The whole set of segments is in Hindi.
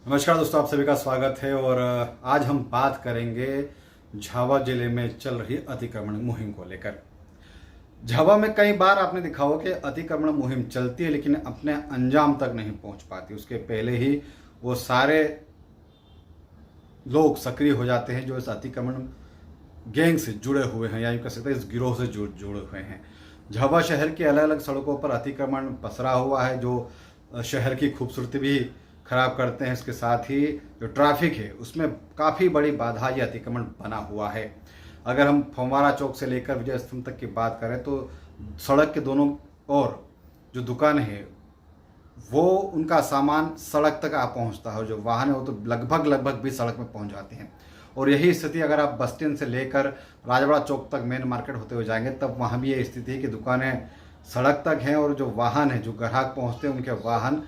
नमस्कार दोस्तों, आप सभी का स्वागत है। और आज हम बात करेंगे झाबुआ जिले में चल रही अतिक्रमण मुहिम को लेकर। झाबुआ में कई बार आपने देखा होगा कि अतिक्रमण मुहिम चलती है लेकिन अपने अंजाम तक नहीं पहुंच पाती। उसके पहले ही वो सारे लोग सक्रिय हो जाते हैं जो इस अतिक्रमण गैंग से जुड़े हुए हैं, या यूँ कह सकते हैं इस गिरोह से जुड़े हुए हैं। झाबुआ शहर की अलग अलग सड़कों पर अतिक्रमण पसरा हुआ है जो शहर की खूबसूरती भी खराब करते हैं। इसके साथ ही जो ट्रैफिक है उसमें काफ़ी बड़ी बाधा ये अतिक्रमण बना हुआ है। अगर हम फव्वारा चौक से लेकर विजय स्तंभ तक की बात करें तो सड़क के दोनों ओर जो दुकान है वो उनका सामान सड़क तक आ पहुंचता है। जो वाहन है वो तो लगभग भी सड़क में पहुंच जाते हैं। और यही स्थिति अगर आप बस स्टैंड से लेकर राजवाड़ा चौक तक मेन मार्केट होते हुए जाएंगे तब वहाँ भी ये स्थिति है कि दुकानें सड़क तक हैं और जो वाहन है, जो ग्राहक पहुँचते हैं, उनके वाहन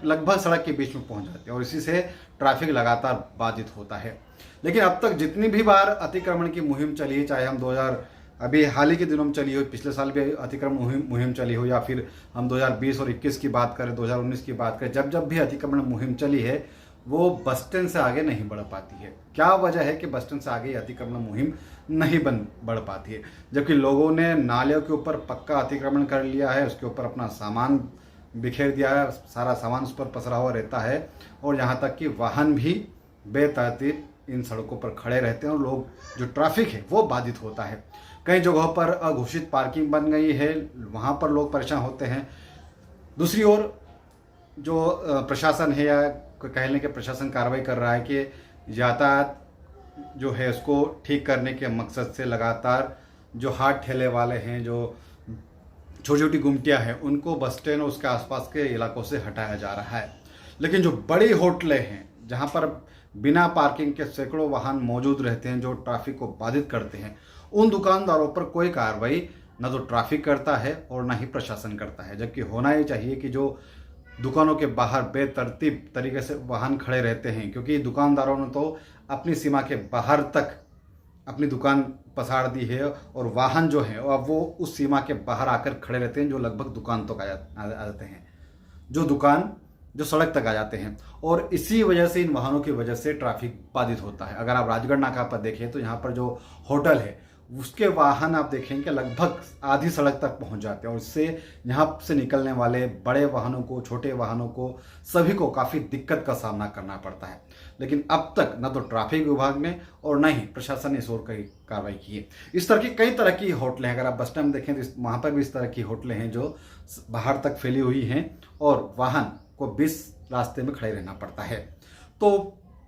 लगभग सड़क के बीच में पहुंच जाते हैं और इसी से ट्रैफिक लगातार बाधित होता है। लेकिन अब तक जितनी भी बार अतिक्रमण की मुहिम चली है, चाहे हम 2000 अभी हाल ही के दिनों में चली हो, पिछले साल भी अतिक्रमण मुहिम चली हो, या फिर हम 2020 और 21 की बात करें, 2019 की बात करें, जब भी अतिक्रमण मुहिम चली है वो बस स्टैंड से आगे नहीं बढ़ पाती है। क्या वजह है कि बस स्टैंड से आगे अतिक्रमण मुहिम नहीं बढ़ पाती है? जबकि लोगों ने नालियों के ऊपर पक्का अतिक्रमण कर लिया है, उसके ऊपर अपना सामान बिखेर दिया है, सारा सामान उस पर पसरा हुआ रहता है और यहाँ तक कि वाहन भी बेतरतीब इन सड़कों पर खड़े रहते हैं और लोग जो ट्रैफिक है वो बाधित होता है। कई जगहों पर अघोषित पार्किंग बन गई है, वहाँ पर लोग परेशान होते हैं। दूसरी ओर जो प्रशासन है, या कहने के प्रशासन कार्रवाई कर रहा है कि यातायात जो है उसको ठीक करने के मकसद से लगातार जो हाथ ठेले वाले हैं, जो छोटी छोटी गुमटियाँ हैं, उनको बस स्टैंड और उसके आसपास के इलाकों से हटाया जा रहा है। लेकिन जो बड़ी होटलें हैं जहां पर बिना पार्किंग के सैकड़ों वाहन मौजूद रहते हैं जो ट्रैफिक को बाधित करते हैं, उन दुकानदारों पर कोई कार्रवाई न तो ट्रैफिक करता है और न ही प्रशासन करता है। जबकि होना ही चाहिए कि जो दुकानों के बाहर बेतरतीब तरीके से वाहन खड़े रहते हैं, क्योंकि दुकानदारों ने तो अपनी सीमा के बाहर तक अपनी दुकान पसार दी है और वाहन जो है अब वो उस सीमा के बाहर आकर खड़े रहते हैं जो लगभग दुकान तक आ जाते हैं, जो सड़क तक आ जाते हैं। और इसी वजह से, इन वाहनों की वजह से ट्रैफिक बाधित होता है। अगर आप राजगढ़ नाका पर देखें तो यहाँ पर जो होटल है उसके वाहन आप देखेंगे लगभग आधी सड़क तक पहुंच जाते हैं और इससे यहाँ से निकलने वाले बड़े वाहनों को, छोटे वाहनों को, सभी को काफ़ी दिक्कत का सामना करना पड़ता है। लेकिन अब तक न तो ट्रैफिक विभाग ने और न ही प्रशासन ने इस ओर कई कार्रवाई की है। इस तरह की कई तरह की होटलें हैं, अगर आप बस स्टैंड देखें तो वहाँ पर भी इस तरह की होटलें हैं जो बाहर तक फैली हुई हैं और वाहन को बीच रास्ते में खड़े रहना पड़ता है। तो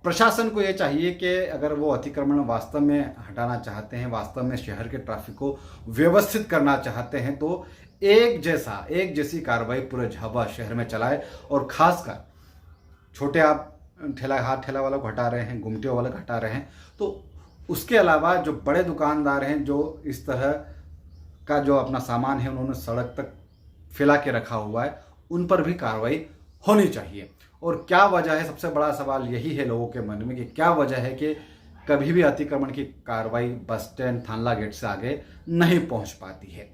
प्रशासन को ये चाहिए कि अगर वो अतिक्रमण वास्तव में हटाना चाहते हैं, वास्तव में शहर के ट्रैफिक को व्यवस्थित करना चाहते हैं, तो एक जैसी कार्रवाई पूरे झाबुआ शहर में चलाए। और खासकर छोटे आप हाथ ठेला वालों को हटा रहे हैं, गुमटियों वालों को हटा रहे हैं, तो उसके अलावा जो बड़े दुकानदार हैं जो इस तरह का जो अपना सामान है उन्होंने सड़क तक फैला के रखा हुआ है, उन पर भी कार्रवाई होनी चाहिए। और क्या वजह है, सबसे बड़ा सवाल यही है लोगों के मन में कि क्या वजह है कि कभी भी अतिक्रमण की कार्रवाई बस स्टैंड, थानला गेट से आगे नहीं पहुंच पाती है।